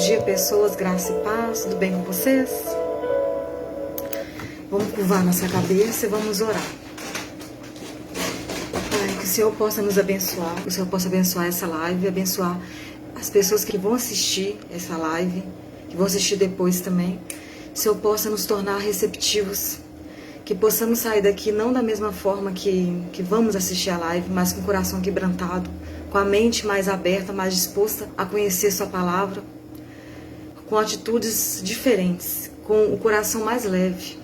dia, pessoas, graça e paz, tudo bem com vocês? Vamos curvar nossa cabeça e vamos orar. Pai, que o Senhor possa nos abençoar, que o Senhor possa abençoar essa live, abençoar as pessoas que vão assistir essa live, que vão assistir depois também. Que o Senhor possa nos tornar receptivos, que possamos sair daqui não da mesma forma que vamos assistir a live, mas com o coração quebrantado, com a mente mais aberta, mais disposta a conhecer Sua palavra, com atitudes diferentes, com o coração mais leve.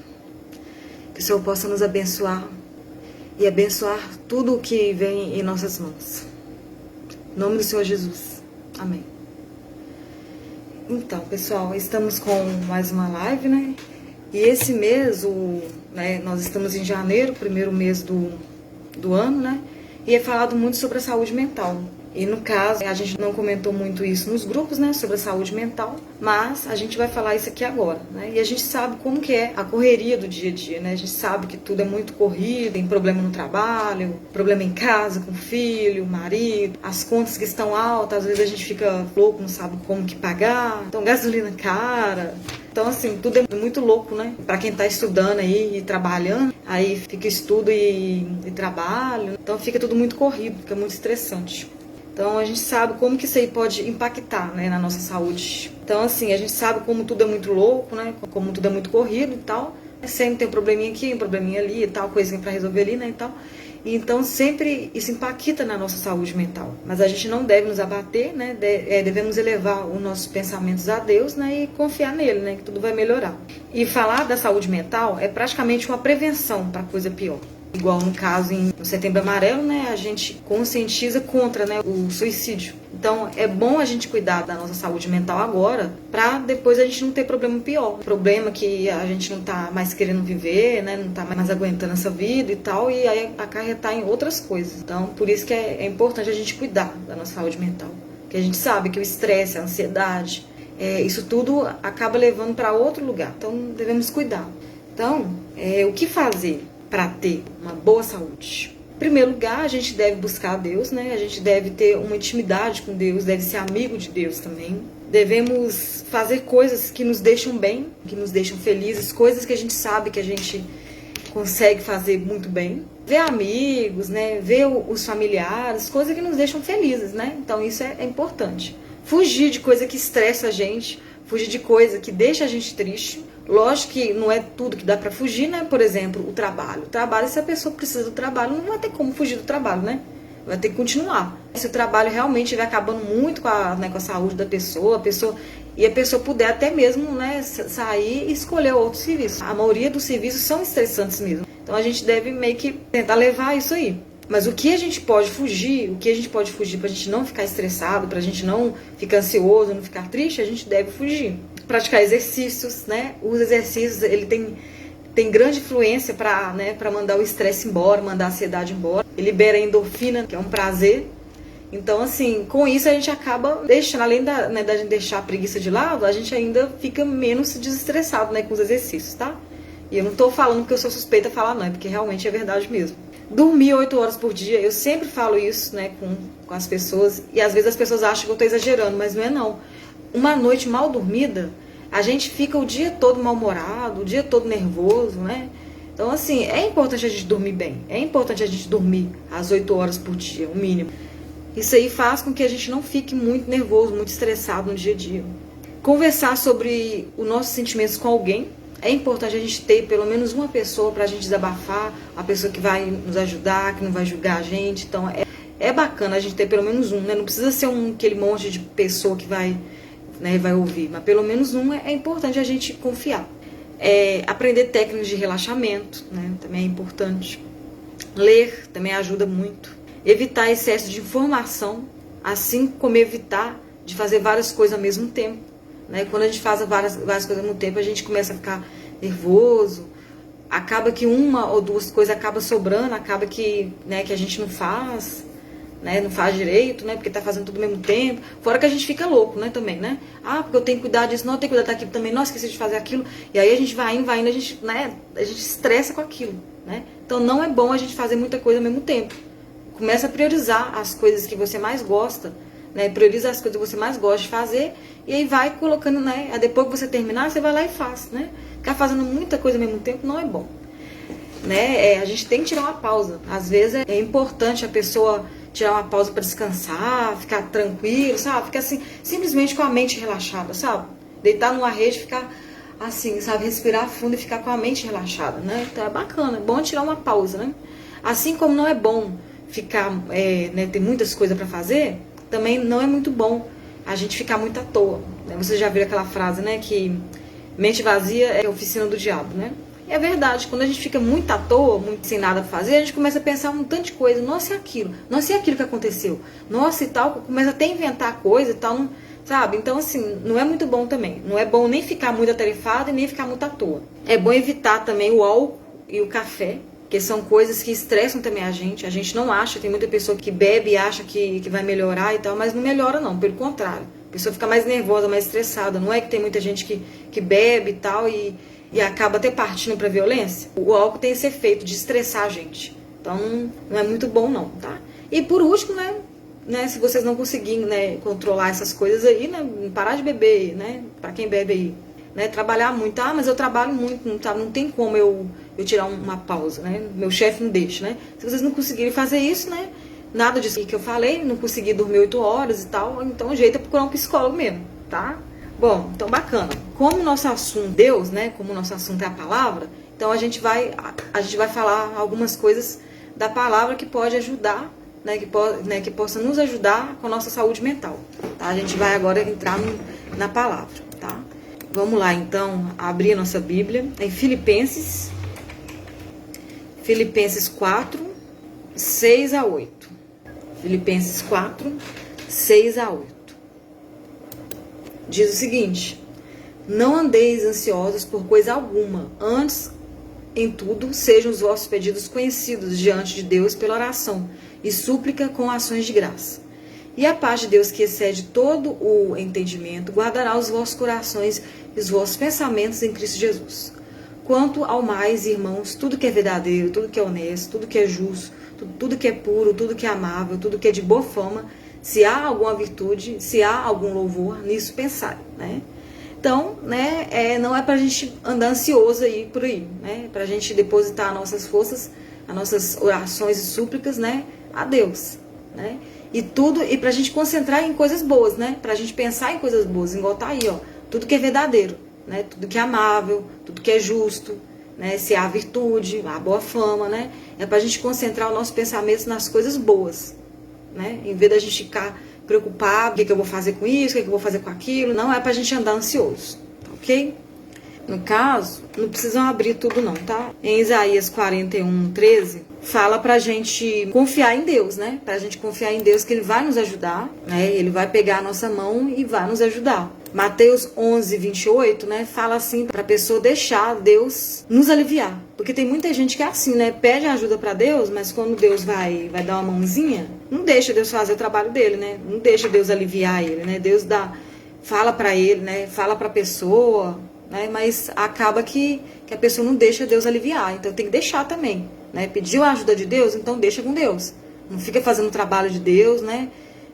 Que o Senhor possa nos abençoar e abençoar tudo o que vem em nossas mãos. Em nome do Senhor Jesus. Amém. Então, pessoal, estamos com mais uma live, né? E esse mês, nós estamos em janeiro, primeiro mês do ano, né? E é falado muito sobre a saúde mental. E no caso, a gente não comentou muito isso nos grupos, né, sobre a saúde mental, mas a gente vai falar isso aqui agora, né? E a gente sabe como que é a correria do dia a dia, né? A gente sabe que tudo é muito corrido, tem problema no trabalho, problema em casa com o filho, o marido, as contas que estão altas, às vezes a gente fica louco, não sabe como que pagar, então gasolina cara. Então, assim, tudo é muito louco, né? Pra quem tá estudando aí e trabalhando, aí fica estudo e trabalho, então fica tudo muito corrido, fica muito estressante. Então, a gente sabe como que isso aí pode impactar, né, na nossa saúde. Então, assim, a gente sabe como tudo é muito louco, né, como tudo é muito corrido e tal. Sempre tem um probleminha aqui, um probleminha ali e tal, coisinha pra resolver ali, né, e tal. E então, sempre isso impacta na nossa saúde mental. Mas a gente não deve nos abater, né, devemos elevar os nossos pensamentos a Deus, né, e confiar nele, né, que tudo vai melhorar. E falar da saúde mental é praticamente uma prevenção para coisa pior. Igual no caso no Setembro Amarelo, né, a gente conscientiza contra, né, o suicídio. Então é bom a gente cuidar da nossa saúde mental agora, para depois a gente não ter problema pior. Problema que a gente não tá mais querendo viver, né, não tá mais aguentando essa vida e tal, e aí acarretar em outras coisas. Então por isso que é importante a gente cuidar da nossa saúde mental. Porque a gente sabe que o estresse, a ansiedade, isso tudo acaba levando para outro lugar. Então devemos cuidar. Então, o que fazer para ter uma boa saúde? Em primeiro lugar, a gente deve buscar a Deus, né? A gente deve ter uma intimidade com Deus, deve ser amigo de Deus também. Devemos fazer coisas que nos deixam bem, que nos deixam felizes, coisas que a gente sabe que a gente consegue fazer muito bem. Ver amigos, né? Ver os familiares, coisas que nos deixam felizes, né? Então isso é importante. Fugir de coisa que estressa a gente, fugir de coisa que deixa a gente triste. Lógico que não é tudo que dá pra fugir, né? Por exemplo, o trabalho. O trabalho, se a pessoa precisa do trabalho, não vai ter como fugir do trabalho, né? Vai ter que continuar. Se o trabalho realmente vai acabando muito com a saúde da pessoa, a pessoa puder até mesmo, né, sair e escolher outro serviço. A maioria dos serviços são estressantes mesmo. Então a gente deve meio que tentar levar isso aí. Mas o que a gente pode fugir, pra gente não ficar estressado, pra gente não ficar ansioso, não ficar triste, a gente deve fugir. Praticar exercícios, né? Os exercícios, ele tem grande influência para, né, para mandar o estresse embora, mandar a ansiedade embora. Ele libera a endorfina, que é um prazer. Então, assim, com isso a gente acaba deixando, além da gente deixar a preguiça de lado, a gente ainda fica menos desestressado, né, com os exercícios, tá? E eu não tô falando porque eu sou suspeita a falar, não, é porque realmente é verdade mesmo. Dormir 8 horas por dia, eu sempre falo isso, né, com as pessoas, e às vezes as pessoas acham que eu tô exagerando, mas não é não. Uma noite mal dormida, a gente fica o dia todo mal-humorado, o dia todo nervoso, né? Então, assim, é importante a gente dormir bem. É importante a gente dormir às 8 horas por dia, o mínimo. Isso aí faz com que a gente não fique muito nervoso, muito estressado no dia a dia. Conversar sobre os nossos sentimentos com alguém. É importante a gente ter pelo menos uma pessoa pra gente desabafar, a pessoa que vai nos ajudar, que não vai julgar a gente. Então, é bacana a gente ter pelo menos um, né? Não precisa ser aquele monte de pessoa que vai ouvir, mas pelo menos é importante a gente confiar. Aprender técnicas de relaxamento, né, também é importante. Ler também ajuda muito. Evitar excesso de informação, assim como evitar de fazer várias coisas ao mesmo tempo, né? Quando a gente faz várias coisas ao mesmo tempo, a gente começa a ficar nervoso, acaba que uma ou duas coisas acaba sobrando, acaba que, né, que a gente não faz, né, não faz direito, né, porque tá fazendo tudo ao mesmo tempo. Fora que a gente fica louco, né, também, né? Ah, porque eu tenho que cuidar disso, não, eu tenho que cuidar daquilo também, não, esqueci de fazer aquilo. E aí a gente vai indo, a gente, né, a gente estressa com aquilo, né? Então não é bom a gente fazer muita coisa ao mesmo tempo. Começa a priorizar as coisas que você mais gosta, né? Prioriza as coisas que você mais gosta de fazer e aí vai colocando, né? Aí depois que você terminar, você vai lá e faz, né? Ficar fazendo muita coisa ao mesmo tempo não é bom, né? A gente tem que tirar uma pausa. Às vezes é importante a pessoa tirar uma pausa para descansar, ficar tranquilo, sabe? Ficar assim, simplesmente com a mente relaxada, sabe? Deitar numa rede, ficar assim, sabe? Respirar fundo e ficar com a mente relaxada, né? Então é bacana, é bom tirar uma pausa, né? Assim como não é bom ficar, né, ter muitas coisas para fazer, também não é muito bom a gente ficar muito à toa, né? Você já viu aquela frase, né? Que mente vazia é a oficina do diabo, né? É verdade, quando a gente fica muito à toa, muito sem nada pra fazer, a gente começa a pensar um tanto de coisa. Nossa, e aquilo que aconteceu? Nossa, e tal, começa até a inventar coisa e tal, não, sabe? Então, assim, não é muito bom também. Não é bom nem ficar muito atarefado e nem ficar muito à toa. É bom evitar também o álcool e o café, que são coisas que estressam também a gente. A gente não acha, tem muita pessoa que bebe e acha que vai melhorar e tal, mas não melhora não, pelo contrário. A pessoa fica mais nervosa, mais estressada. Não é que tem muita gente que bebe e tal e acaba até partindo para violência. O álcool tem esse efeito de estressar a gente. Então não é muito bom não, tá? E por último, né, se vocês não conseguirem, né, controlar essas coisas aí, né, parar de beber, né, para quem bebe aí, né, trabalhar muito. Ah, mas eu trabalho muito, não tem como eu tirar uma pausa, né? Meu chefe não deixa, né? Se vocês não conseguirem fazer isso, né, nada disso que eu falei, não conseguir dormir 8 horas e tal, então o jeito é procurar um psicólogo mesmo, tá? Bom, então bacana. Como o nosso assunto é Deus, né? Como o nosso assunto é a palavra, então a gente vai falar algumas coisas da palavra que pode ajudar, né? Que possa nos ajudar com a nossa saúde mental. Tá? A gente vai agora entrar na palavra, tá? Vamos lá, então, abrir a nossa Bíblia em Filipenses 4, 6 a 8. Filipenses 4, 6 a 8. Diz o seguinte: não andeis ansiosos por coisa alguma, antes, em tudo, sejam os vossos pedidos conhecidos diante de Deus pela oração e súplica com ações de graça. E a paz de Deus, que excede todo o entendimento, guardará os vossos corações e os vossos pensamentos em Cristo Jesus. Quanto ao mais, irmãos, tudo que é verdadeiro, tudo que é honesto, tudo que é justo, tudo que é puro, tudo que é amável, tudo que é de boa fama, se há alguma virtude, se há algum louvor, nisso pensai, né? Então, né, não é pra gente andar ansioso aí por aí, né? Pra gente depositar nossas forças, as nossas orações e súplicas, né, a Deus, né? E pra gente concentrar em coisas boas, né? Pra gente pensar em coisas boas, igual tá aí, ó, tudo que é verdadeiro, né? Tudo que é amável, tudo que é justo, né? Se há virtude, há boa fama, né? É pra gente concentrar os nossos pensamentos nas coisas boas, né? Em vez da gente ficar preocupado, o que eu vou fazer com isso, o que eu vou fazer com aquilo, não é pra gente andar ansioso, tá ok? No caso, não precisam abrir tudo não, tá? Em Isaías 41, 13, fala pra gente confiar em Deus, né? Pra gente confiar em Deus que Ele vai nos ajudar, né? Ele vai pegar a nossa mão e vai nos ajudar. Mateus 11, 28, né? Fala assim pra pessoa deixar Deus nos aliviar. Porque tem muita gente que é assim, né? Pede ajuda pra Deus, mas quando Deus vai dar uma mãozinha, não deixa Deus fazer o trabalho dele, né? Não deixa Deus aliviar ele, né? Deus fala pra ele, né? Fala pra pessoa, né? Mas acaba que a pessoa não deixa Deus aliviar. Então tem que deixar também, né? Pediu a ajuda de Deus, então deixa com Deus. Não fica fazendo o trabalho de Deus, né?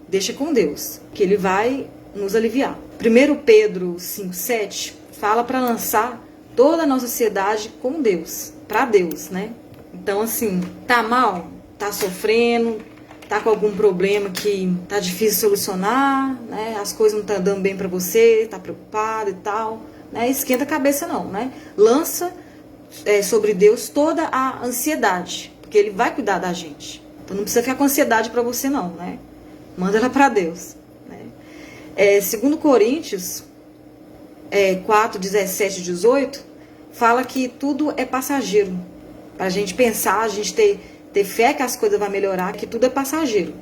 Deixa com Deus, que Ele vai nos aliviar. 1 Pedro 5,7 fala para lançar toda a nossa ansiedade com Deus, para Deus, né? Então, assim, tá mal, tá sofrendo, tá com algum problema que tá difícil solucionar, né? As coisas não tá dando bem para você, tá preocupado e tal, né? Esquenta a cabeça não, né? Lança sobre Deus toda a ansiedade, porque Ele vai cuidar da gente. Então não precisa ficar com ansiedade para você não, né? Manda ela para Deus. 2 Coríntios 4, 17 e 18 fala que tudo é passageiro. Pra gente pensar, a gente ter fé que as coisas vão melhorar, que tudo é passageiro.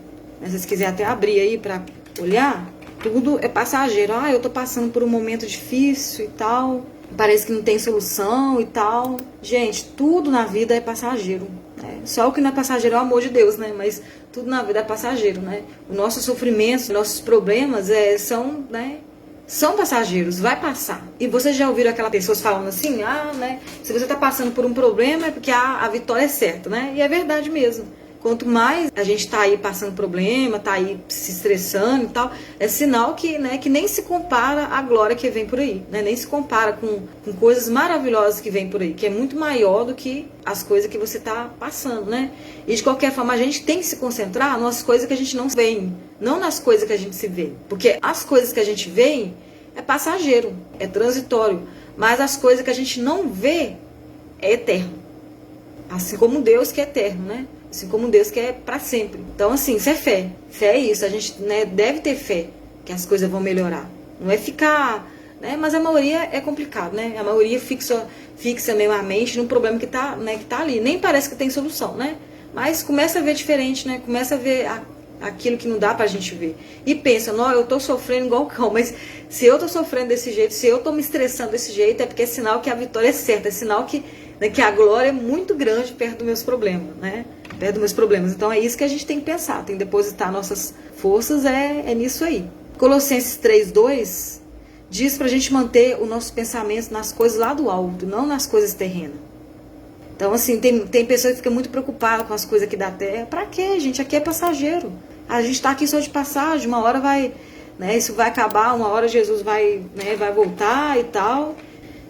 Se vocês quiserem até abrir aí pra olhar, tudo é passageiro. Eu tô passando por um momento difícil e tal, parece que não tem solução e tal. Gente, tudo na vida é passageiro, né? Só o que não é passageiro é o amor de Deus, né? Mas tudo na vida é passageiro, né? O nosso sofrimento, os nossos problemas são passageiros, vai passar. E vocês já ouviram aquelas pessoas falando assim, né? Se você tá passando por um problema é porque a vitória é certa, né? E é verdade mesmo. Quanto mais a gente tá aí passando problema, tá aí se estressando e tal, é sinal que, né, que nem se compara à glória que vem por aí, né? Nem se compara com coisas maravilhosas que vem por aí, que é muito maior do que as coisas que você tá passando, né? E de qualquer forma, a gente tem que se concentrar nas coisas que a gente não vê, não nas coisas que a gente se vê. Porque as coisas que a gente vê é passageiro, é transitório, mas as coisas que a gente não vê é eterno. Assim como Deus que é eterno, né? Assim como Deus que é para sempre. Então, assim, isso é fé. Fé é isso. A gente, né, deve ter fé que as coisas vão melhorar. Não é ficar... né? Mas a maioria é complicado, né? A maioria fixa mesmo a mente num problema que tá, né, que tá ali. Nem parece que tem solução, né? Mas começa a ver diferente, né? Começa a ver aquilo que não dá pra gente ver. E pensa, não, eu tô sofrendo igual o cão, mas se eu tô sofrendo desse jeito, se eu tô me estressando desse jeito, é porque é sinal que a vitória é certa. É sinal que, né, que a glória é muito grande perto dos meus problemas, né? Perto dos meus problemas. Então é isso que a gente tem que pensar, tem que depositar nossas forças, é nisso aí. Colossenses 3:2 diz pra gente manter os nossos pensamentos nas coisas lá do alto, não nas coisas terrenas. Então, assim, tem pessoas que ficam muito preocupadas com as coisas aqui da terra. Pra quê, gente? Aqui é passageiro. A gente tá aqui só de passagem, uma hora vai, né, isso vai acabar, uma hora Jesus vai, né, vai voltar e tal,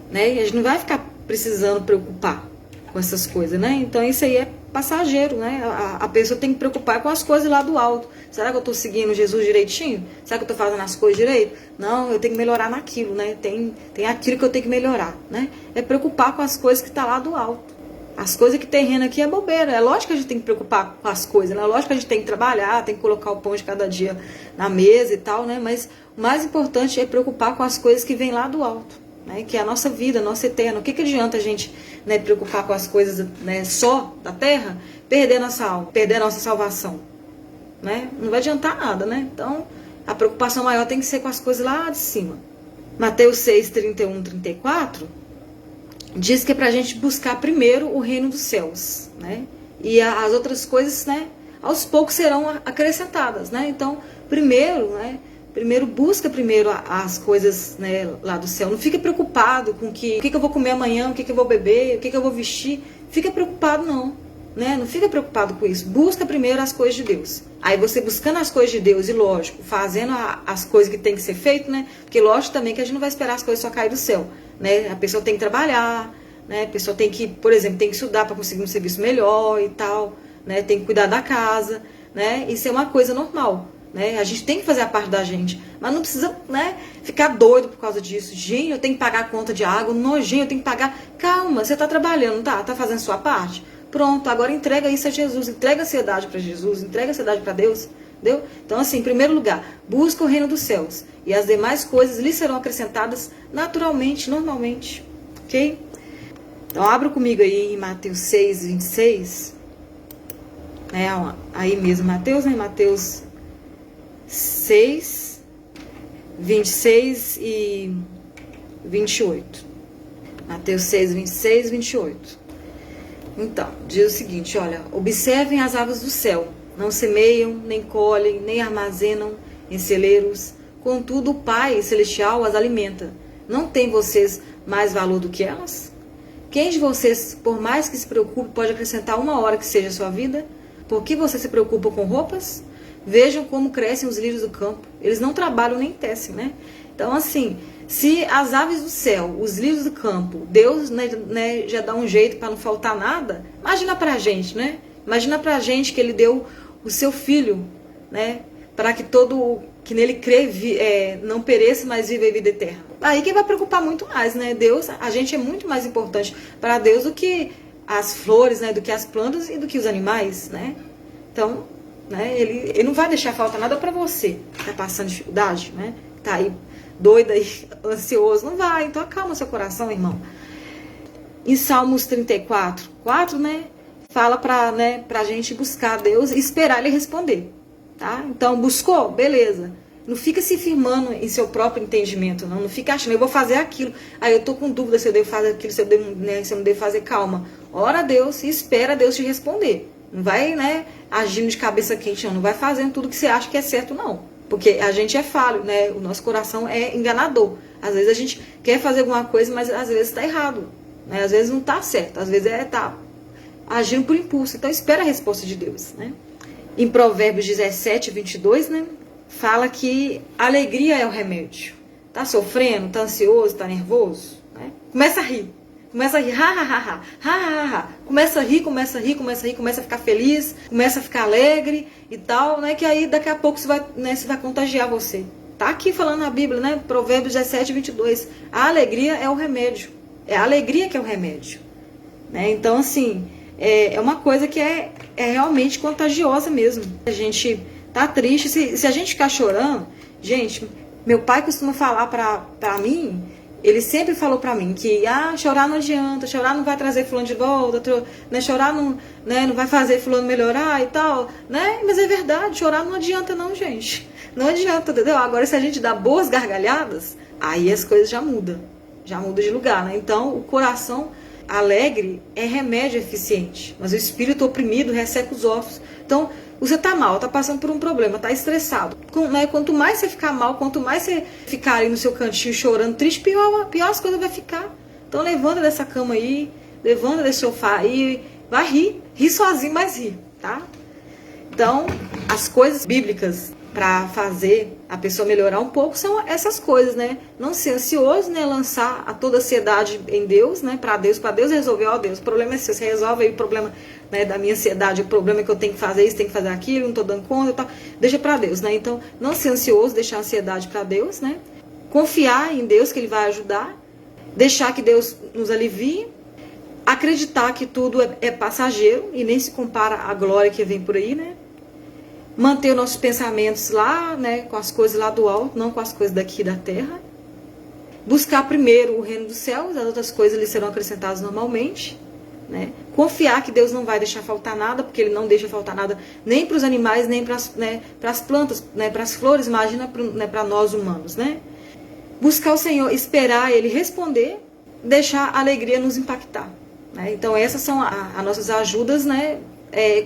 né? E a gente não vai ficar precisando preocupar com essas coisas, né? Então isso aí é passageiro, né? A pessoa tem que preocupar com as coisas lá do alto. Será que eu estou seguindo Jesus direitinho? Será que eu estou fazendo as coisas direito? Não, eu tenho que melhorar naquilo, né? Tem aquilo que eu tenho que melhorar, né? É preocupar com as coisas que tá lá do alto. As coisas que terreno aqui é bobeira. É lógico que a gente tem que preocupar com as coisas, né? É lógico que a gente tem que trabalhar, tem que colocar o pão de cada dia na mesa e tal, né? Mas o mais importante é preocupar com as coisas que vêm lá do alto, né? Que é a nossa vida, a nossa eterna. O que adianta a gente, né, preocupar com as coisas, né, só da terra, perder a nossa alma, perder a nossa salvação, né? Não vai adiantar nada, né? Então, a preocupação maior tem que ser com as coisas lá de cima. Mateus 6:31-34 diz que é pra gente buscar primeiro o reino dos céus, né? E as outras coisas, né, aos poucos serão acrescentadas, né? Então, primeiro, né, busca primeiro as coisas, né, lá do céu. Não fica preocupado com o que eu vou comer amanhã, o que eu vou beber, o que eu vou vestir. Fica preocupado não, né? Não fica preocupado com isso. Busca primeiro as coisas de Deus. Aí você buscando as coisas de Deus e, lógico, fazendo as coisas que tem que ser feito, né? Porque lógico também que a gente não vai esperar as coisas só cair do céu, né? A pessoa tem que trabalhar, né? A pessoa tem que, por exemplo, tem que estudar para conseguir um serviço melhor e tal, né? Tem que cuidar da casa, né? Isso é uma coisa normal, né? A gente tem que fazer a parte da gente, mas não precisa, né, ficar doido por causa disso. Gente, eu tenho que pagar a conta de água, nojinho, eu tenho que pagar. Calma, você tá trabalhando, tá fazendo sua parte? Pronto, agora entrega isso a Jesus, entrega a ansiedade para Jesus, entrega a ansiedade para Deus, entendeu? Então, assim, em primeiro lugar, busca o reino dos céus e as demais coisas lhe serão acrescentadas naturalmente, normalmente, ok? Então, abra comigo aí em Mateus 6:26, né? Aí mesmo, Mateus, né? Mateus 6:26 e 28. Mateus 6:26-28. Então, diz o seguinte, olha, observem as aves do céu, não semeiam, nem colhem, nem armazenam em celeiros, contudo o Pai Celestial as alimenta. Não tem vocês mais valor do que elas? Quem de vocês, por mais que se preocupe, pode acrescentar uma hora que seja a sua vida? Por que você se preocupa com roupas? Vejam como crescem os lírios do campo. Eles não trabalham nem tecem, né? Então, assim, se as aves do céu, os lírios do campo, Deus, né, já dá um jeito para não faltar nada, imagina pra gente, né? Imagina pra gente que ele deu o seu filho, né? Para que todo que nele crê não pereça, mas viva a vida eterna. Aí quem vai preocupar muito mais, né? Deus, a gente é muito mais importante para Deus do que as flores, né? Do que as plantas e do que os animais, né? Então, né? Ele não vai deixar faltar nada para você que tá passando dificuldade, né? Tá aí doida e ansioso, não vai. Então acalma seu coração, irmão. Em Salmos 34:4, né? Fala pra gente buscar Deus e esperar Ele responder, tá? Então, buscou? Beleza. Não fica se firmando em seu próprio entendimento, não. Não fica achando, eu vou fazer aquilo. Aí eu tô com dúvida se eu devo fazer aquilo, se eu não devo fazer. Calma. Ora a Deus e espera Deus te responder. Não vai, né, agindo de cabeça quente, não. Não vai fazendo tudo que você acha que é certo, não. Porque a gente é falho, né? O nosso coração é enganador. Às vezes a gente quer fazer alguma coisa, mas às vezes está errado, né? Às vezes não está certo. Às vezes agindo por impulso. Então espera a resposta de Deus, né? Em Provérbios 17, 22, né? Fala que alegria é o remédio. Tá sofrendo, tá ansioso, tá nervoso, né? Começa a rir. Começa a rir, ha, ha, ha, ha, ha, ha. Começa a rir, começa a rir, começa a rir, começa a ficar feliz, começa a ficar alegre e tal, né? Que aí daqui a pouco você vai contagiar você. Tá aqui falando na Bíblia, né? Provérbios 17, 22. A alegria é o remédio. É a alegria que é o remédio, né? Então, assim, é uma coisa que é realmente contagiosa mesmo. A gente tá triste, se a gente ficar chorando, gente, meu pai costuma falar pra mim, ele sempre falou pra mim que chorar não adianta, chorar não vai trazer fulano de volta, né, chorar não, né, não vai fazer fulano melhorar e tal, né? Mas é verdade, chorar não adianta não, gente. Não adianta, entendeu? Agora, se a gente dá boas gargalhadas, aí as coisas já mudam de lugar, né? Então, o coração alegre é remédio eficiente, mas o espírito oprimido resseca os ossos. Então, você tá mal, tá passando por um problema, tá estressado. Né? Quanto mais você ficar mal, quanto mais você ficar aí no seu cantinho chorando, triste, pior as coisas vai ficar. Então, levanta dessa cama aí, levanta desse sofá aí, vai rir sozinho, mas ri, tá? Então, as coisas bíblicas para fazer a pessoa melhorar um pouco são essas coisas, né? Não ser ansioso, né? Lançar a toda a ansiedade em Deus, né? Para Deus resolver, ó Deus, o problema é seu, você resolve aí o problema, né, da minha ansiedade, o problema é que eu tenho que fazer isso, tenho que fazer aquilo, não tô dando conta e tal. Deixa para Deus, né? Então, não ser ansioso, deixar a ansiedade para Deus, né? Confiar em Deus que Ele vai ajudar, deixar que Deus nos alivie, acreditar que tudo é passageiro e nem se compara à glória que vem por aí, né? Manter os nossos pensamentos lá, né, com as coisas lá do alto, não com as coisas daqui da terra. Buscar primeiro o reino dos céus, as outras coisas lhe serão acrescentadas normalmente, né? Confiar que Deus não vai deixar faltar nada, porque Ele não deixa faltar nada nem para os animais, nem para as plantas, né, para as flores, imagina para nós humanos, né? Buscar o Senhor, esperar Ele responder, deixar a alegria nos impactar, né? Então essas são as nossas ajudas, né?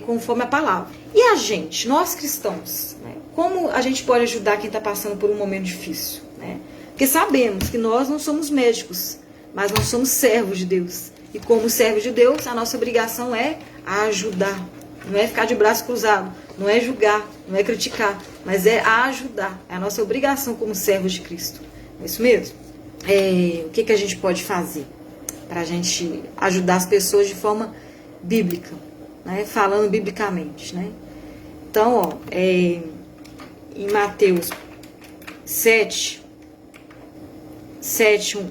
Conforme a palavra. E a gente, nós cristãos, né, como a gente pode ajudar quem está passando por um momento difícil, né? Porque sabemos que nós não somos médicos, mas nós somos servos de Deus. E como servos de Deus, a nossa obrigação é ajudar. Não é ficar de braço cruzado, não é julgar, não é criticar, mas é ajudar. É a nossa obrigação como servos de Cristo. É isso mesmo? O que a gente pode fazer para a gente ajudar as pessoas de forma bíblica? Né, falando biblicamente, né? Então, ó, em Mateus 7,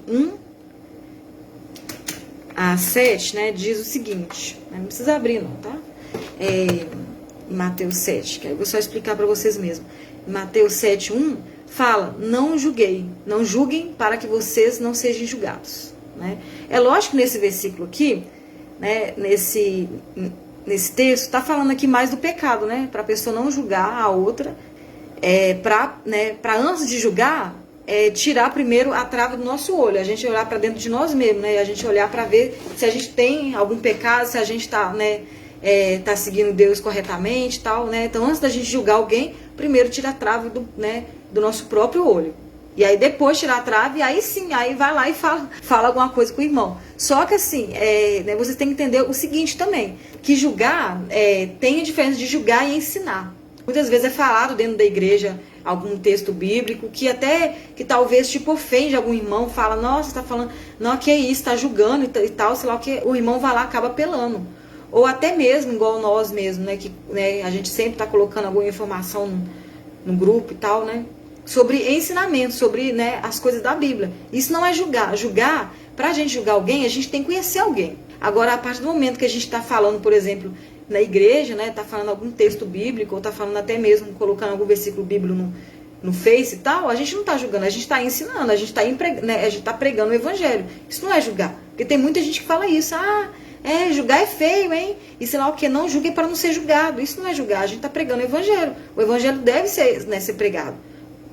1 a 7, né, diz o seguinte, né, não precisa abrir não, tá? Em Mateus 7, que eu vou só explicar para vocês mesmo. Em Mateus 7, 1, fala, não julguem para que vocês não sejam julgados, né? É lógico que nesse versículo aqui, né, nesse texto, está falando aqui mais do pecado, né? Para a pessoa não julgar a outra, para antes de julgar, tirar primeiro a trava do nosso olho, a gente olhar para dentro de nós mesmos, né? A gente olhar para ver se a gente tem algum pecado, se a gente está, né, tá seguindo Deus corretamente e tal, né? Então, antes da gente julgar alguém, primeiro tira a trava do nosso próprio olho. E aí depois tirar a trave, e aí sim, aí vai lá e fala alguma coisa com o irmão. Só que assim, né, vocês têm que entender o seguinte também, que julgar, tem a diferença de julgar e ensinar. Muitas vezes é falado dentro da igreja algum texto bíblico que talvez tipo ofende algum irmão, fala, nossa, está falando, não, que é isso, está julgando e tal, sei lá o que, o irmão vai lá e acaba apelando. Ou até mesmo, igual nós mesmos, né, que, né, a gente sempre está colocando alguma informação no grupo e tal, né, sobre ensinamento, sobre, né, as coisas da Bíblia. Isso não é julgar. Julgar, pra gente julgar alguém, a gente tem que conhecer alguém. Agora, a partir do momento que a gente está falando, por exemplo, na igreja, né, tá falando algum texto bíblico, ou tá falando até mesmo, colocando algum versículo bíblico no Face e tal, a gente não tá julgando, a gente tá ensinando, a gente tá pregando o evangelho. Isso não é julgar. Porque tem muita gente que fala isso, julgar é feio, hein? E sei lá o que, não julguem para não ser julgado. Isso não é julgar, a gente tá pregando o evangelho. O evangelho deve ser, né, ser pregado.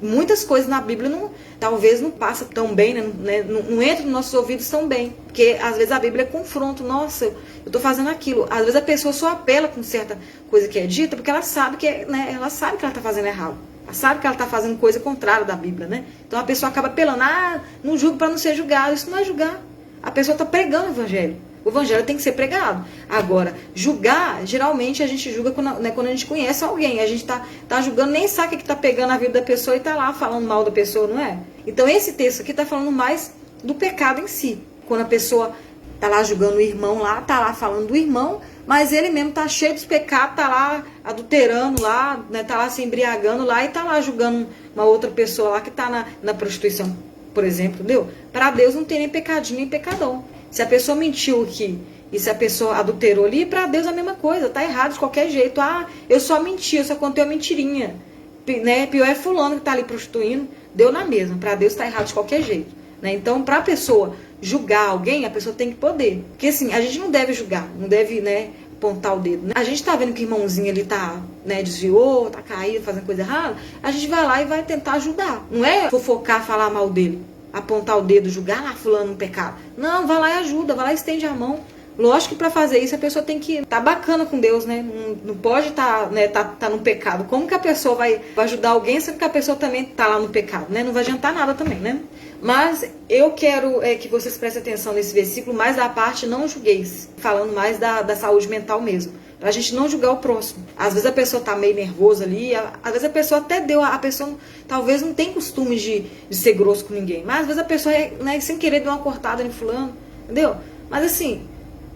Muitas coisas na Bíblia talvez não passa tão bem, né? Não entra nos nossos ouvidos tão bem. Porque às vezes a Bíblia é confronto. Nossa, eu estou fazendo aquilo. Às vezes a pessoa só apela com certa coisa que é dita porque ela sabe que, né, ela está fazendo errado. Ela sabe que ela está fazendo coisa contrária da Bíblia, né? Então a pessoa acaba apelando. Não julgo para não ser julgado. Isso não é julgar. A pessoa está pregando o evangelho. O evangelho tem que ser pregado. Agora, julgar, geralmente a gente julga quando, né, quando a gente conhece alguém. A gente tá julgando, nem sabe o que tá pegando a vida da pessoa e tá lá falando mal da pessoa, não é? Então esse texto aqui tá falando mais do pecado em si. Quando a pessoa tá lá julgando o irmão lá, tá lá falando do irmão, mas ele mesmo tá cheio dos pecados, tá lá adulterando lá, né, tá lá se embriagando lá e tá lá julgando uma outra pessoa lá que tá na prostituição, por exemplo, entendeu? Para Deus não tem nem pecadinho nem pecadão. Se a pessoa mentiu aqui e se a pessoa adulterou ali, para Deus é a mesma coisa, tá errado de qualquer jeito. Ah, eu só menti, eu só contei uma mentirinha, né? Pior é fulano que tá ali prostituindo, deu na mesma, para Deus tá errado de qualquer jeito, né? Então, para a pessoa julgar alguém, a pessoa tem que poder. Porque assim, a gente não deve julgar, não deve, né, apontar o dedo, né? A gente tá vendo que o irmãozinho ele tá, né, desviou, tá caído, fazendo coisa errada, a gente vai lá e vai tentar ajudar. Não é fofocar, falar mal dele, apontar o dedo, julgar lá fulano no pecado. Não, vai lá e ajuda, vai lá e estende a mão. Lógico que para fazer isso a pessoa tem que estar bacana com Deus, né? Não pode estar, né, tá no pecado. Como que a pessoa vai ajudar alguém sendo que a pessoa também tá lá no pecado, né? Não vai adiantar nada também, né? Mas eu quero que vocês prestem atenção nesse versículo, mais da parte não julgueis, falando mais da saúde mental mesmo. Pra gente não julgar o próximo. Às vezes a pessoa tá meio nervosa ali, às vezes a pessoa até a pessoa talvez não tem costume de ser grosso com ninguém, mas às vezes a pessoa, né, sem querer deu uma cortada em fulano, entendeu? Mas assim,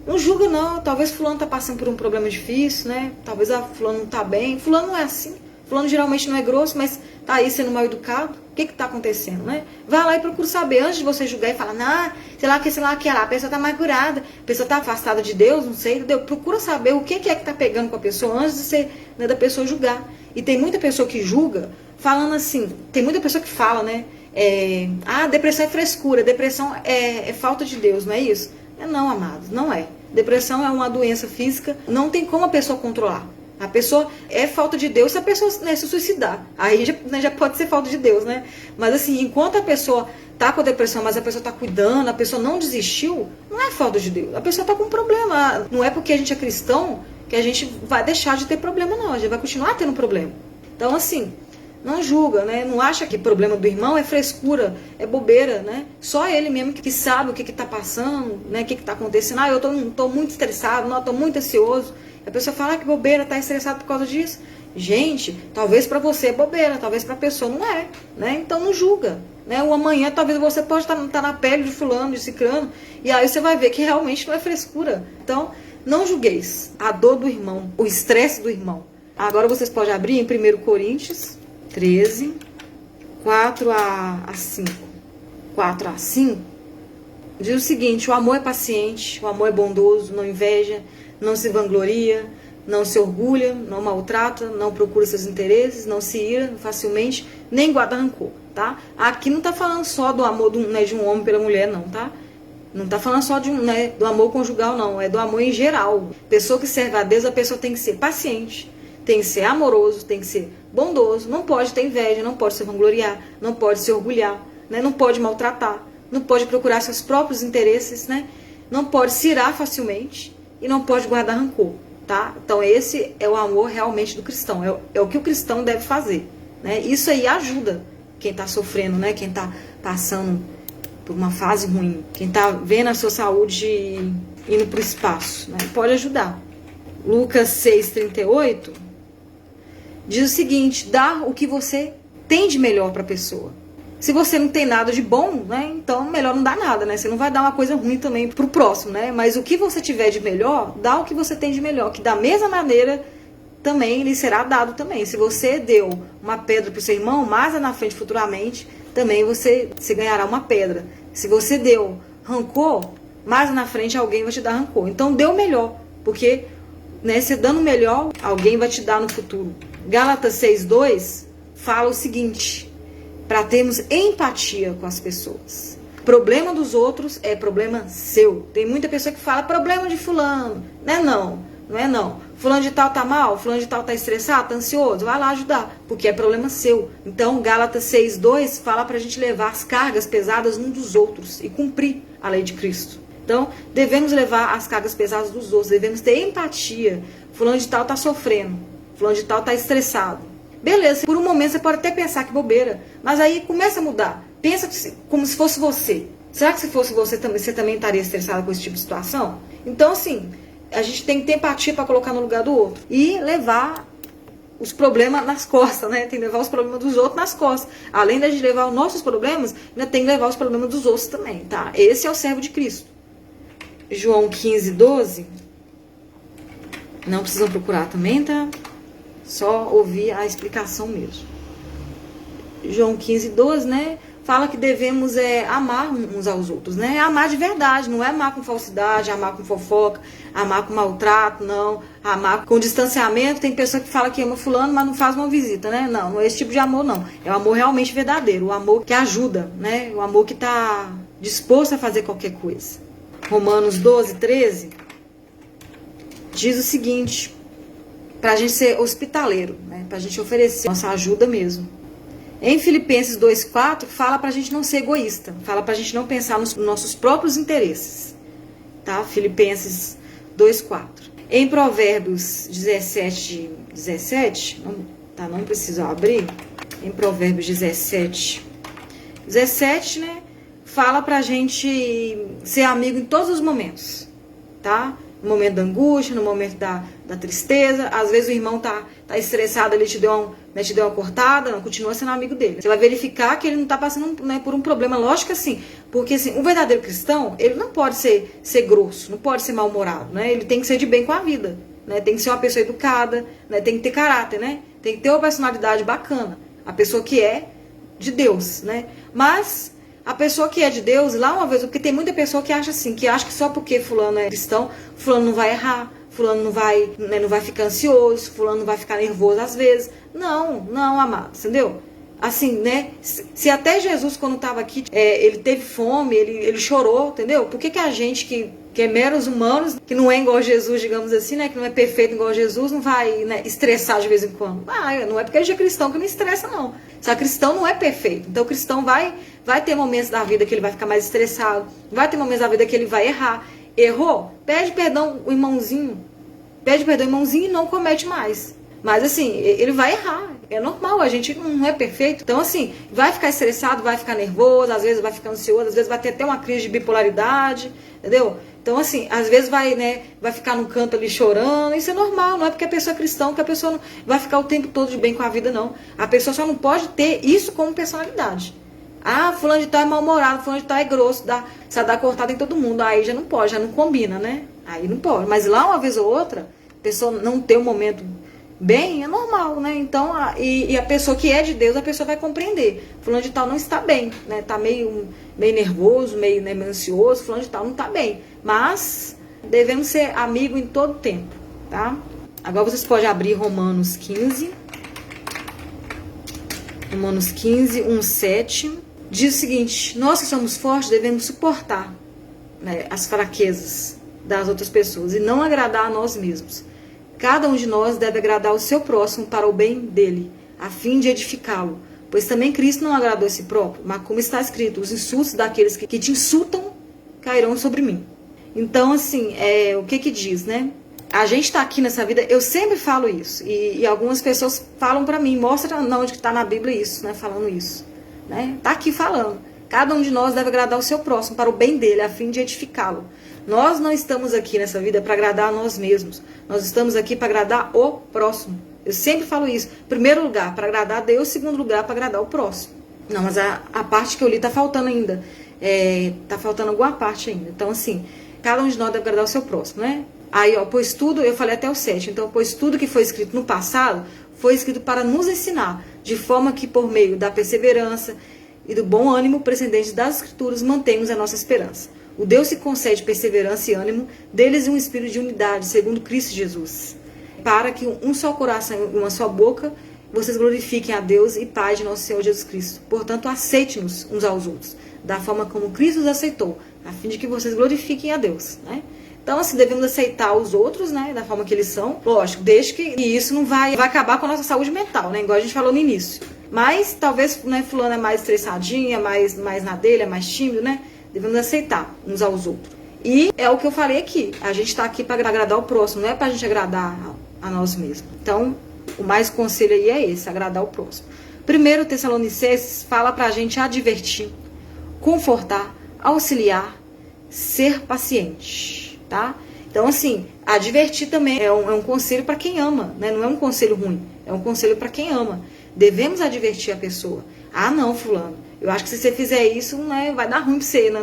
não julga não, talvez fulano tá passando por um problema difícil, né? Talvez a fulano não tá bem, fulano não é assim. Fulano geralmente não é grosso, mas tá aí sendo mal educado. O que que tá acontecendo, né? Vai lá e procura saber, antes de você julgar e falar, não, sei lá, que lá, a pessoa tá mais curada, a pessoa tá afastada de Deus, não sei, entendeu? Procura saber o que é que tá pegando com a pessoa antes de você, né, da pessoa julgar. E tem muita pessoa que julga falando assim, tem muita pessoa que fala, né? Depressão é frescura, depressão é falta de Deus, não é isso? Não, amados, não é. Depressão é uma doença física, não tem como a pessoa controlar. A pessoa é falta de Deus se a pessoa, né, se suicidar. Aí já pode ser falta de Deus, né? Mas assim, enquanto a pessoa tá com a depressão, mas a pessoa tá cuidando, a pessoa não desistiu, não é falta de Deus. A pessoa tá com um problema. Não é porque a gente é cristão que a gente vai deixar de ter problema, não. A gente vai continuar tendo problema. Então, assim, não julga, né? Não acha que o problema do irmão é frescura, é bobeira, né? Só ele mesmo que sabe o que tá passando, né? O que tá acontecendo. Eu tô muito estressado, não, tô muito ansioso. A pessoa fala que bobeira, tá estressado por causa disso. Gente, talvez para você é bobeira, talvez para a pessoa não é, né? Então não julga, né? O amanhã talvez você pode estar na pele de fulano, de ciclano, e aí você vai ver que realmente não é frescura. Então, não julgueis a dor do irmão, o estresse do irmão. Agora vocês podem abrir em 1 Coríntios 13, 4 a 5. 4 a 5 diz o seguinte: o amor é paciente, o amor é bondoso, não inveja, não se vangloria, não se orgulha, não maltrata, não procura seus interesses, não se ira facilmente, nem guarda rancor, tá? Aqui não tá falando só do amor de um homem pela mulher, não, tá? Não tá falando só do amor conjugal, não. É do amor em geral. Pessoa que serve a Deus, a pessoa tem que ser paciente, tem que ser amoroso, tem que ser bondoso, não pode ter inveja, não pode se vangloriar, não pode se orgulhar, né? Não pode maltratar, não pode procurar seus próprios interesses, né? Não pode se irar facilmente e não pode guardar rancor, tá? Então esse é o amor realmente do cristão, é o que o cristão deve fazer, né? Isso aí ajuda quem está sofrendo, né? Quem está passando por uma fase ruim, quem está vendo a sua saúde indo para o espaço, né? Pode ajudar. Lucas 6,38 diz o seguinte: dá o que você tem de melhor para a pessoa. Se você não tem nada de bom, né, então melhor não dar nada, né? Você não vai dar uma coisa ruim também pro próximo, né? Mas o que você tiver de melhor, dá o que você tem de melhor, que da mesma maneira também lhe será dado também. Se você deu uma pedra pro seu irmão, mais na frente, futuramente, também você ganhará uma pedra. Se você deu rancor, mais na frente alguém vai te dar rancor. Então dê o melhor, porque, né, se dando o melhor, alguém vai te dar no futuro. Gálatas 6,2 fala o seguinte: para termos empatia com as pessoas. Problema dos outros é problema seu. Tem muita pessoa que fala problema de fulano. Não é não. Fulano de tal tá mal, fulano de tal tá estressado, tá ansioso, vai lá ajudar, porque é problema seu. Então, Gálatas 6,2 fala pra gente levar as cargas pesadas uns dos outros e cumprir a lei de Cristo. Então, devemos levar as cargas pesadas dos outros, devemos ter empatia. Fulano de tal tá sofrendo, fulano de tal tá estressado. Beleza, por um momento você pode até pensar que bobeira, mas aí começa a mudar. Pensa como se fosse você. Será que se fosse você também estaria estressado com esse tipo de situação? Então, assim, a gente tem que ter empatia para colocar no lugar do outro. E levar os problemas nas costas, né? Tem que levar os problemas dos outros nas costas. Além de levar os nossos problemas, ainda tem que levar os problemas dos outros também, tá? Esse é o servo de Cristo. João 15, 12. Não precisam procurar também, tá? Só ouvir a explicação mesmo. João 15, 12, né? Fala que devemos amar uns aos outros, né? Amar de verdade, não é amar com falsidade, amar com fofoca, amar com maltrato, não. Amar com distanciamento. Tem pessoa que fala que ama fulano, mas não faz uma visita, né? Não, não é esse tipo de amor, não. É o amor realmente verdadeiro, o amor que ajuda, né? O amor que está disposto a fazer qualquer coisa. Romanos 12, 13 diz o seguinte, para a gente ser hospitaleiro, né? Para a gente oferecer nossa ajuda mesmo. Em Filipenses 2,4 fala para a gente não ser egoísta, fala para a gente não pensar nos nossos próprios interesses, tá? Filipenses 2,4. Em Provérbios 17, 17, não preciso abrir, em Provérbios 17, 17, né? Fala pra gente ser amigo em todos os momentos, tá? No momento da angústia, no momento da tristeza. Às vezes o irmão tá estressado, ele te deu uma cortada, não, continua sendo amigo dele. Você vai verificar que ele não tá passando, né, por um problema. Lógico que assim, porque assim, um verdadeiro cristão, ele não pode ser grosso, não pode ser mal-humorado, né? Ele tem que ser de bem com a vida, né? Tem que ser uma pessoa educada, né? Tem que ter caráter, né? Tem que ter uma personalidade bacana. A pessoa que é de Deus, né? Mas a pessoa que é de Deus, lá uma vez, porque tem muita pessoa que acha assim, que acha que só porque fulano é cristão, fulano não vai errar, fulano não vai, né, não vai ficar ansioso, fulano não vai ficar nervoso às vezes. Não, amado, entendeu? Assim, né, se até Jesus quando estava aqui, ele teve fome, ele chorou, entendeu? Por que a gente que é meros humanos, que não é igual Jesus, digamos assim, né, que não é perfeito igual Jesus, não vai, né, estressar de vez em quando? Não é porque a gente é cristão que não estressa, não. Só cristão não é perfeito. Então o cristão vai ter momentos da vida que ele vai ficar mais estressado, vai ter momentos da vida que ele vai errar. Errou? Pede perdão o irmãozinho. Pede perdão o irmãozinho e não comete mais. Mas assim, ele vai errar. É normal, a gente não é perfeito. Então assim, vai ficar estressado, vai ficar nervoso, às vezes vai ficar ansioso, às vezes vai ter até uma crise de bipolaridade, entendeu? Então assim, às vezes vai ficar no canto ali chorando. Isso é normal, não é porque a pessoa é cristã que a pessoa não vai ficar o tempo todo de bem com a vida, não. A pessoa só não pode ter isso como personalidade. Fulano de tal é mal-humorado, fulano de tal é grosso, se dá cortada em todo mundo. Aí já não pode, já não combina, né? Aí não pode. Mas lá uma vez ou outra, a pessoa não ter um momento bem, é normal, né? Então, e a pessoa que é de Deus, a pessoa vai compreender. Fulano de tal não está bem, né? Tá meio nervoso, meio ansioso, fulano de tal não está bem. Mas devemos ser amigos em todo tempo, tá? Agora vocês podem abrir Romanos 15. Romanos 15, 1, 7. Diz o seguinte: nós que somos fortes devemos suportar, né, as fraquezas das outras pessoas e não agradar a nós mesmos. Cada um de nós deve agradar o seu próximo para o bem dele, a fim de edificá-lo. Pois também Cristo não agradou a si próprio, mas como está escrito, os insultos daqueles que te insultam cairão sobre mim. Então, assim, o que diz, né? A gente está aqui nessa vida, eu sempre falo isso, e algumas pessoas falam para mim, mostra onde está na Bíblia isso, né? Falando isso, né? Tá aqui falando. Cada um de nós deve agradar o seu próximo para o bem dele, a fim de edificá-lo. Nós não estamos aqui nessa vida para agradar a nós mesmos. Nós estamos aqui para agradar o próximo. Eu sempre falo isso. Primeiro lugar, para agradar a Deus. Segundo lugar, para agradar o próximo. Não, mas a parte que eu li está faltando ainda. Está faltando alguma parte ainda. Então, assim, cada um de nós deve agradar o seu próximo, né? Aí, pois tudo, eu falei até o 7. Então, pois tudo que foi escrito no passado, foi escrito para nos ensinar. De forma que, por meio da perseverança e do bom ânimo precedente das Escrituras, mantemos a nossa esperança. O Deus que concede perseverança e ânimo, deles um espírito de unidade, segundo Cristo Jesus. Para que um só coração e uma só boca, vocês glorifiquem a Deus e Pai de nosso Senhor Jesus Cristo. Portanto, aceite-nos uns aos outros, da forma como Cristo os aceitou, a fim de que vocês glorifiquem a Deus, né? Então, assim, devemos aceitar os outros, né, da forma que eles são. Lógico, desde que isso não vai acabar com a nossa saúde mental, né, igual a gente falou no início. Mas, talvez, né, fulano é mais estressadinho, é mais na dele, é mais tímido, né? Devemos aceitar uns aos outros. E é o que eu falei aqui. A gente está aqui para agradar o próximo, não é para a gente agradar a nós mesmos. Então, o mais conselho aí é esse, agradar o próximo. 1 Tessalonicenses fala para a gente advertir, confortar, auxiliar, ser paciente, tá? Então, assim, advertir também é um conselho para quem ama, né? Não é um conselho ruim, é um conselho para quem ama. Devemos advertir a pessoa. Ah, não, fulano, eu acho que se você fizer isso, né, vai dar ruim pra você, né?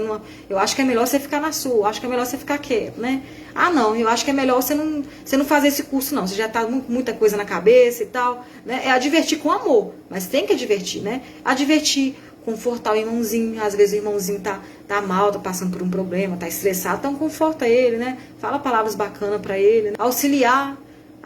Eu acho que é melhor você ficar na sua, eu acho que é melhor você ficar quieto, né? Ah, não, eu acho que é melhor você não fazer esse curso, não. Você já tá com muita coisa na cabeça e tal, né? É advertir com amor, mas tem que advertir, né? Advertir, confortar o irmãozinho. Às vezes o irmãozinho tá mal, tá passando por um problema, tá estressado, então conforta ele, né? Fala palavras bacanas pra ele, né? Auxiliar.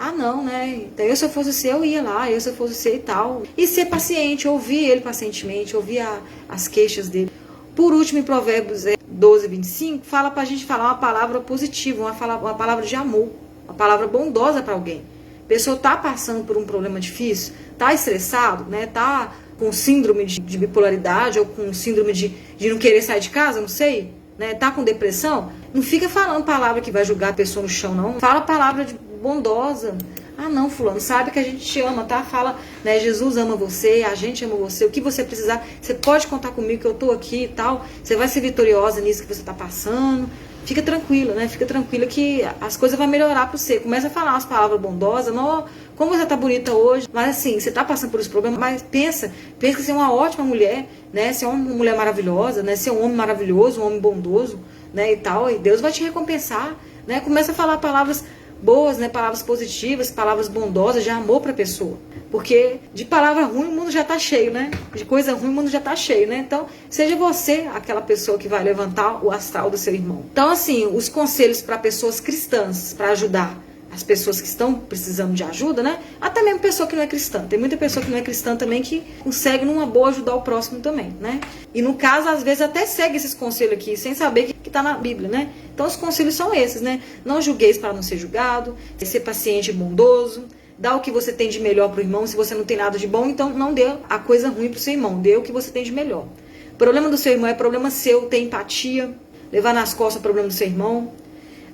Ah, não, né? Então, se eu fosse você, eu ia lá, se eu fosse você e tal. E ser paciente, ouvir ele pacientemente, ouvir as queixas dele. Por último, em Provérbios 12, 25, fala pra gente falar uma palavra positiva, uma palavra de amor, uma palavra bondosa para alguém. A pessoa tá passando por um problema difícil, tá estressado, né? Tá com síndrome de bipolaridade ou com síndrome de não querer sair de casa, não sei, né? Tá com depressão. Não fica falando palavra que vai julgar a pessoa no chão, não. Fala palavra bondosa. Ah, não, fulano, sabe que a gente te ama, tá? Fala, né, Jesus ama você, a gente ama você, o que você precisar, você pode contar comigo que eu tô aqui e tal, você vai ser vitoriosa nisso que você tá passando. Fica tranquila, né? Fica tranquila que as coisas vão melhorar pra você. Começa a falar umas palavras bondosas, não, como você tá bonita hoje, mas assim, você tá passando por esse problema, mas pensa que você é uma ótima mulher, né? Você é uma mulher maravilhosa, né? Você é um homem maravilhoso, um homem bondoso, né, e tal, e Deus vai te recompensar, né? Começa a falar palavras boas, né, palavras positivas, palavras bondosas, de amor para a pessoa. Porque de palavra ruim o mundo já está cheio, né? De coisa ruim o mundo já está cheio, né? Então, seja você aquela pessoa que vai levantar o astral do seu irmão. Então, assim, os conselhos para pessoas cristãs, para ajudar as pessoas que estão precisando de ajuda, né? Até mesmo pessoa que não é cristã. Tem muita pessoa que não é cristã também que consegue numa boa ajudar o próximo também, né? E no caso, às vezes até segue esses conselhos aqui, sem saber que tá na Bíblia, né? Então os conselhos são esses, né? Não julgueis para não ser julgado, ser paciente e bondoso, dá o que você tem de melhor pro irmão. Se você não tem nada de bom, então não dê a coisa ruim pro seu irmão, dê o que você tem de melhor. O problema do seu irmão é problema seu, ter empatia, levar nas costas o problema do seu irmão.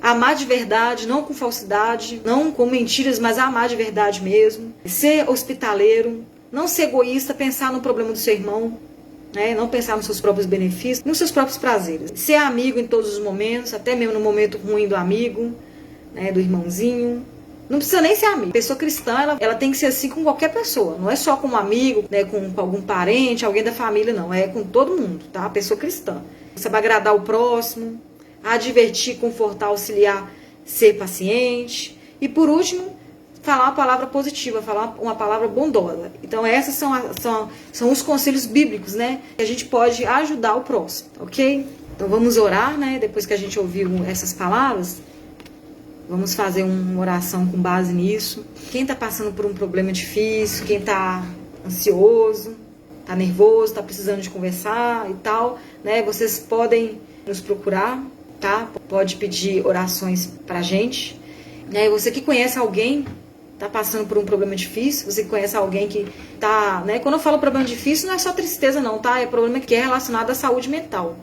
Amar de verdade, não com falsidade, não com mentiras, mas amar de verdade mesmo. Ser hospitaleiro, não ser egoísta, pensar no problema do seu irmão, né? Não pensar nos seus próprios benefícios, nos seus próprios prazeres. Ser amigo em todos os momentos, até mesmo no momento ruim do amigo, né? Do irmãozinho. Não precisa nem ser amigo. A pessoa cristã, ela tem que ser assim com qualquer pessoa. Não é só com um amigo, né? Com algum parente, alguém da família, não. É com todo mundo, tá? A pessoa cristã. Você vai agradar o próximo, advertir, confortar, auxiliar, ser paciente. E por último, falar uma palavra positiva, falar uma palavra bondosa. Então esses são os conselhos bíblicos, né? Que a gente pode ajudar o próximo, ok? Então vamos orar, né? Depois que a gente ouviu essas palavras, vamos fazer uma oração com base nisso. Quem está passando por um problema difícil, quem está ansioso, está nervoso, está precisando de conversar e tal, né? Vocês podem nos procurar, tá? Pode pedir orações pra gente. E você que conhece alguém tá passando por um problema difícil, você que conhece alguém que tá, né? Quando eu falo problema difícil, não é só tristeza não, tá? É problema que é relacionado à saúde mental.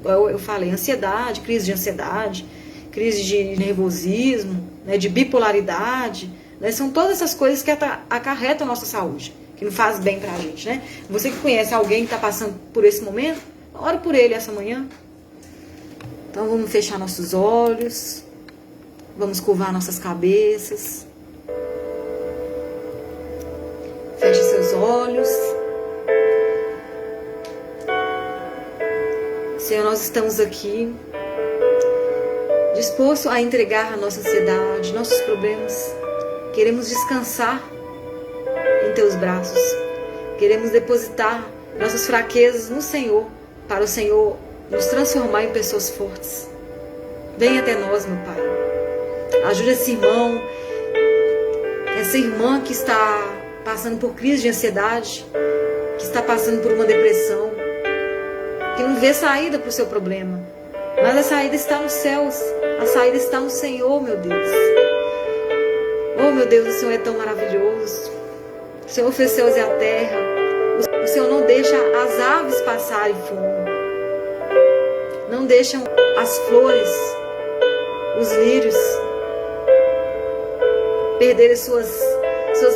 Eu falei ansiedade, crise de ansiedade, crise de nervosismo, né? De bipolaridade, né? São todas essas coisas que acarretam a nossa saúde, que não faz bem pra gente, né? Você que conhece alguém que tá passando por esse momento, ore por ele essa manhã. Então vamos fechar nossos olhos, vamos curvar nossas cabeças. Feche seus olhos. Senhor, nós estamos aqui disposto a entregar a nossa ansiedade, nossos problemas. Queremos descansar em teus braços. Queremos depositar nossas fraquezas no Senhor, para o Senhor nos transformar em pessoas fortes. Venha até nós, meu Pai. Ajude esse irmão, essa irmã que está passando por crise de ansiedade, que está passando por uma depressão, que não vê saída para o seu problema. Mas a saída está nos céus, a saída está no Senhor, meu Deus. Oh, meu Deus, o Senhor é tão maravilhoso. O Senhor fez os céus e a terra. O Senhor não deixa as aves passarem fome. Não deixam as flores, os lírios, perderem suas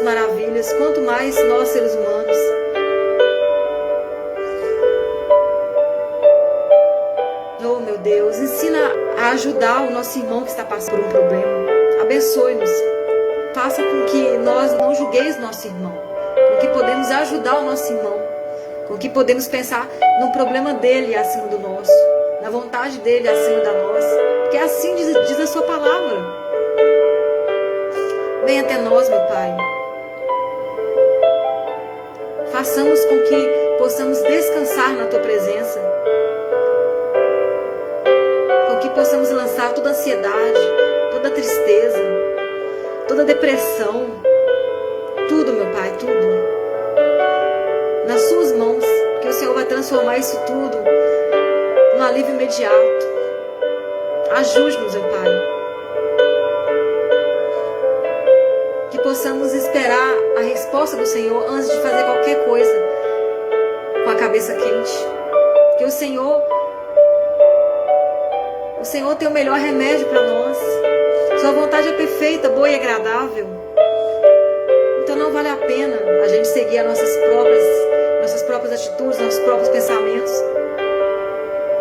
maravilhas. Quanto mais nós, seres humanos. a ajudar o nosso irmão que está passando por um problema. Abençoe-nos. Faça com que nós não julgueis nosso irmão, com que podemos ajudar o nosso irmão, com que podemos pensar no problema dele acima do nosso, na vontade dele acima da nossa, porque assim diz a sua palavra. Venha até nós, meu Pai. Façamos com que possamos descansar na Tua presença, com que possamos lançar toda ansiedade, toda tristeza, toda depressão, tudo, meu Pai, tudo, nas Suas mãos, que o Senhor vai transformar isso tudo num alívio imediato. Ajude-nos, meu Pai, que possamos esperar a resposta do Senhor antes de fazer qualquer coisa com a cabeça quente, porque o Senhor tem o melhor remédio para nós. Sua vontade é perfeita, boa e agradável. Então não vale a pena a gente seguir as nossas próprias atitudes, nossos próprios pensamentos,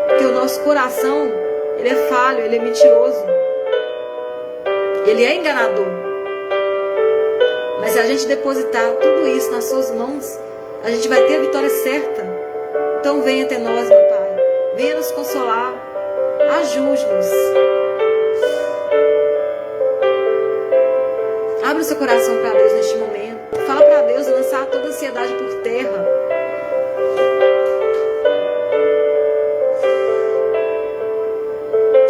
porque o nosso coração, ele é falho, ele é mentiroso, ele é enganador. Mas se a gente depositar tudo isso nas Suas mãos, a gente vai ter a vitória certa. Então venha até nós, meu Pai. Venha nos consolar. Ajude-nos. Abre o seu coração para Deus neste momento. Fala para Deus lançar toda a ansiedade por terra.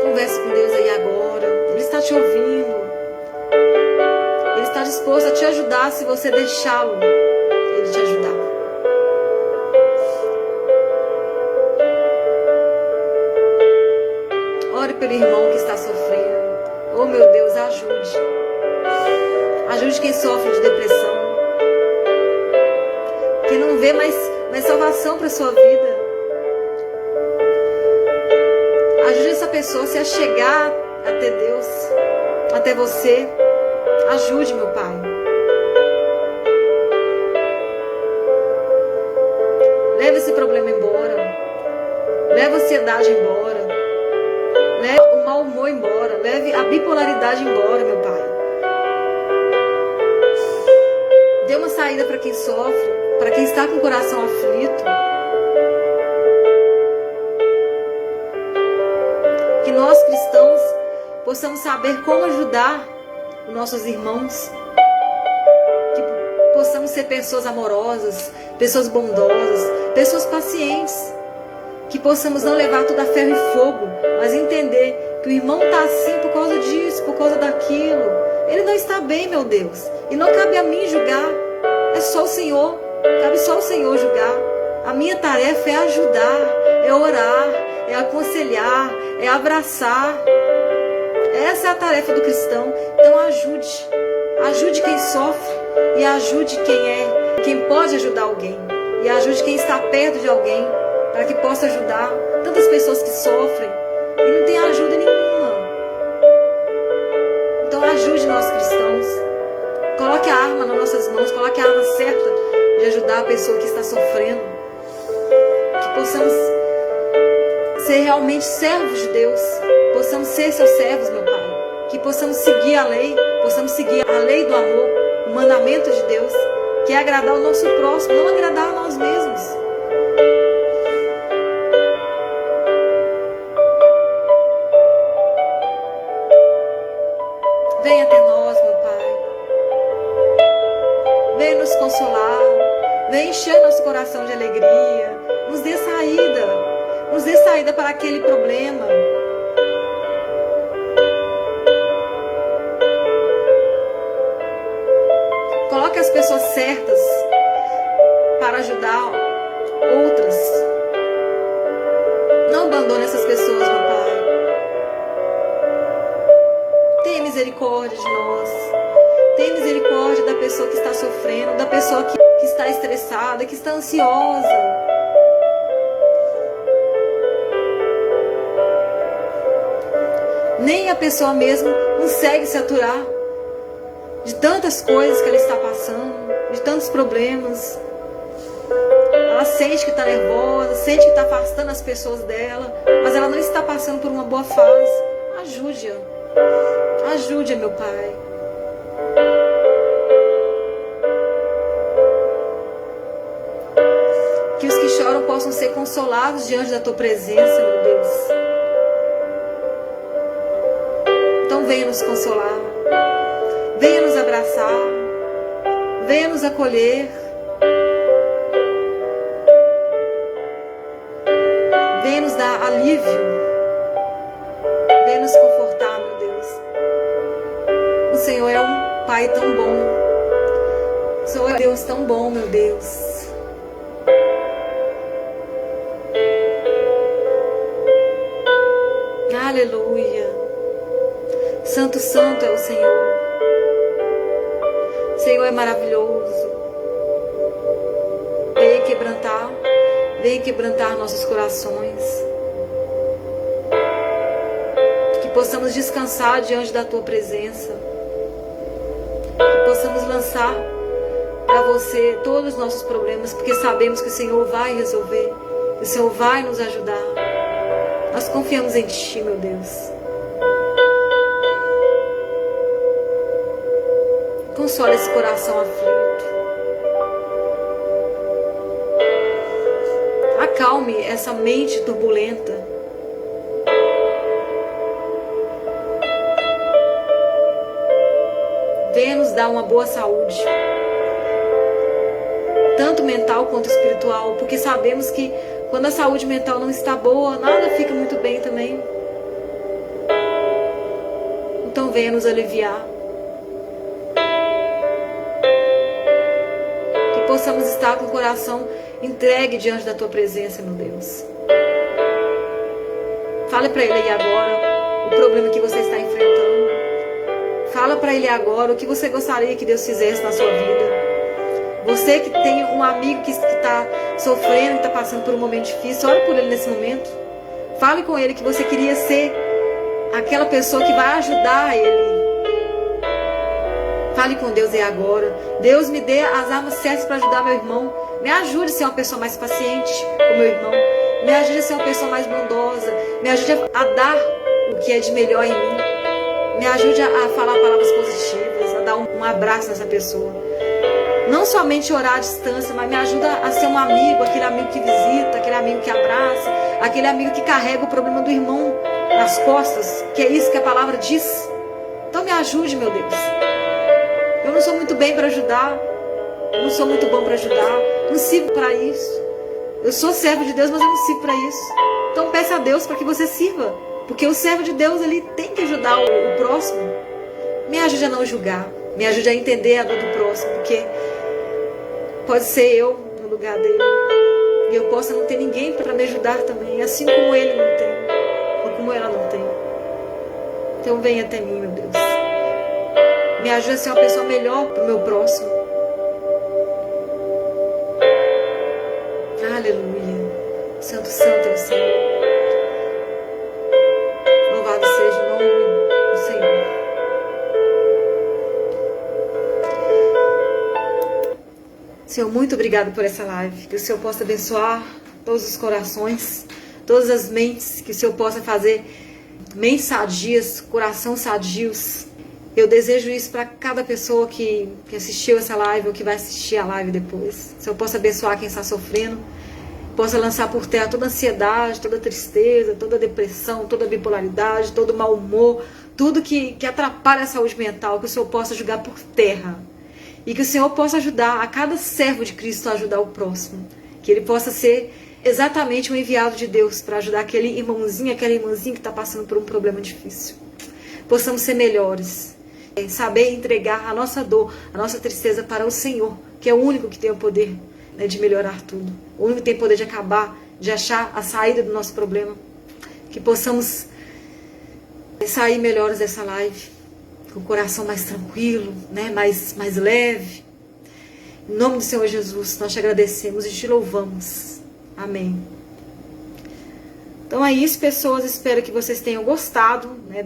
Converse com Deus aí agora. Ele está te ouvindo. Ele está disposto a te ajudar se você deixá-lo, Ele te ajudar. Ore pelo irmão que está sofrendo. Oh, meu Deus, ajude. Ajude quem sofre de depressão, quem não vê mais salvação para a sua vida. Ajude essa pessoa a se achegar até Deus, até você. Ajude, meu Pai. Leve esse problema embora. Leve a ansiedade embora. Leve o mau humor embora. Leve a bipolaridade embora, meu Pai. Dê uma saída para quem sofre, para quem está com o coração aflito. Que nós, cristãos, possamos saber como ajudar os nossos irmãos, que possamos ser pessoas amorosas, pessoas bondosas, pessoas pacientes, que possamos não levar tudo a ferro e fogo, mas entender que o irmão está assim por causa disso, por causa daquilo. Ele não está bem, meu Deus, e não cabe a mim julgar, é só o Senhor, cabe só o Senhor julgar. A minha tarefa é ajudar, é orar, é aconselhar, é abraçar. Essa é a tarefa do cristão. Então ajude quem sofre, e ajude quem pode ajudar alguém, e ajude quem está perto de alguém, para que possa ajudar tantas pessoas que sofrem e não tem ajuda nenhuma. Então ajude nós, cristãos. Coloque a arma nas nossas mãos, coloque a arma certa de ajudar a pessoa que está sofrendo, que possamos ser realmente servos de Deus, possamos ser seus servos, meu Pai, que possamos seguir a lei do amor, o mandamento de Deus, que é agradar o nosso próximo, não agradar a nós mesmos. Venha até nós, meu Pai. Venha nos consolar. Venha encher nosso coração de alegria. Nos dê saída. Nos dê saída para aquele problema. Coloque as pessoas certas para ajudar outras. Não abandone essas pessoas, meu Pai. Tenha misericórdia de nós. Tenha misericórdia da pessoa que está sofrendo, da pessoa que está estressada, que está ansiosa. Nem a pessoa mesmo consegue se aturar de tantas coisas que ela está passando, de tantos problemas. Ela sente que está nervosa, sente que está afastando as pessoas dela, mas ela não está passando por uma boa fase. Ajude-a. Ajude-a, meu Pai. Que os que choram possam ser consolados diante da Tua presença, meu Deus. Então venha nos consolar. Venha nos abraçar. Venha nos acolher. Venha nos dar alívio. Venha nos confortar, meu Deus. O Senhor é um Pai tão bom. O Senhor é um Deus tão bom, meu Deus. Aleluia. Santo, santo é o Senhor. O Senhor é maravilhoso. Venha quebrantar nossos corações. Que possamos descansar diante da Tua presença. Que possamos lançar para Você todos os nossos problemas, porque sabemos que o Senhor vai resolver, que o Senhor vai nos ajudar. Nós confiamos em Ti, meu Deus. Consola esse coração aflito. Acalme essa mente turbulenta. Venha nos dar uma boa saúde, tanto mental quanto espiritual, porque sabemos que quando a saúde mental não está boa, nada fica muito bem também. Então venha nos aliviar. Que possamos estar com o coração entregue diante da Tua presença, meu Deus. Fale para Ele aí agora o problema que você está enfrentando. Fala para Ele agora o que você gostaria que Deus fizesse na sua vida. Você que tem um amigo que está sofrendo, que está passando por um momento difícil, ore por ele nesse momento. Fale com ele que você queria ser aquela pessoa que vai ajudar ele. Fale com Deus aí agora. Deus, me dê as armas certas para ajudar meu irmão. Me ajude a ser uma pessoa mais paciente com meu irmão. Me ajude a ser uma pessoa mais bondosa. Me ajude a dar o que é de melhor em mim. Me ajude a falar palavras positivas, a dar um abraço nessa pessoa. Não somente orar à distância, mas me ajuda a ser um amigo, aquele amigo que visita, aquele amigo que abraça, aquele amigo que carrega o problema do irmão nas costas, que é isso que a palavra diz. Então me ajude, meu Deus. Eu não sou muito bem para ajudar, eu não sou muito bom para ajudar, não sirvo para isso. Eu sou servo de Deus, mas eu não sirvo para isso. Então peça a Deus para que você sirva, porque o servo de Deus, ele tem que ajudar o próximo. Me ajude a não julgar, me ajude a entender a dor do próximo, porque pode ser eu no lugar dele. E eu possa não ter ninguém para me ajudar também. Assim como ele não tem. Ou como ela não tem. Então venha até mim, meu Deus. Me ajude a ser uma pessoa melhor para o meu próximo. Aleluia. Santo, santo é o Senhor. Louvado seja o nome do Senhor. Senhor, muito obrigado por essa live. Que o Senhor possa abençoar todos os corações, todas as mentes. Que o Senhor possa fazer mentes sadias, corações sadios. Eu desejo isso para cada pessoa que assistiu essa live ou que vai assistir a live depois. Que o Senhor possa abençoar quem está sofrendo. Possa lançar por terra toda ansiedade, toda tristeza, toda depressão, toda bipolaridade, todo mau humor. Tudo que atrapalha a saúde mental. Que o Senhor possa jogar por terra. E que o Senhor possa ajudar a cada servo de Cristo a ajudar o próximo. Que ele possa ser exatamente um enviado de Deus para ajudar aquele irmãozinho, aquela irmãzinha que está passando por um problema difícil. Possamos ser melhores. Saber entregar a nossa dor, a nossa tristeza para o Senhor, que é o único que tem o poder, né, de melhorar tudo. O único que tem o poder de acabar, de achar a saída do nosso problema. Que possamos sair melhores dessa live. Com o coração mais tranquilo, né? mais leve. Em nome do Senhor Jesus, nós te agradecemos e te louvamos. Amém. Então é isso, pessoas. Espero que vocês tenham gostado, né,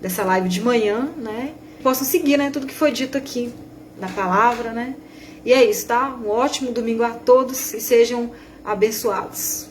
dessa live de manhã, né? Possam seguir, né, tudo que foi dito aqui na palavra, né? E é isso, tá? Um ótimo domingo a todos e sejam abençoados.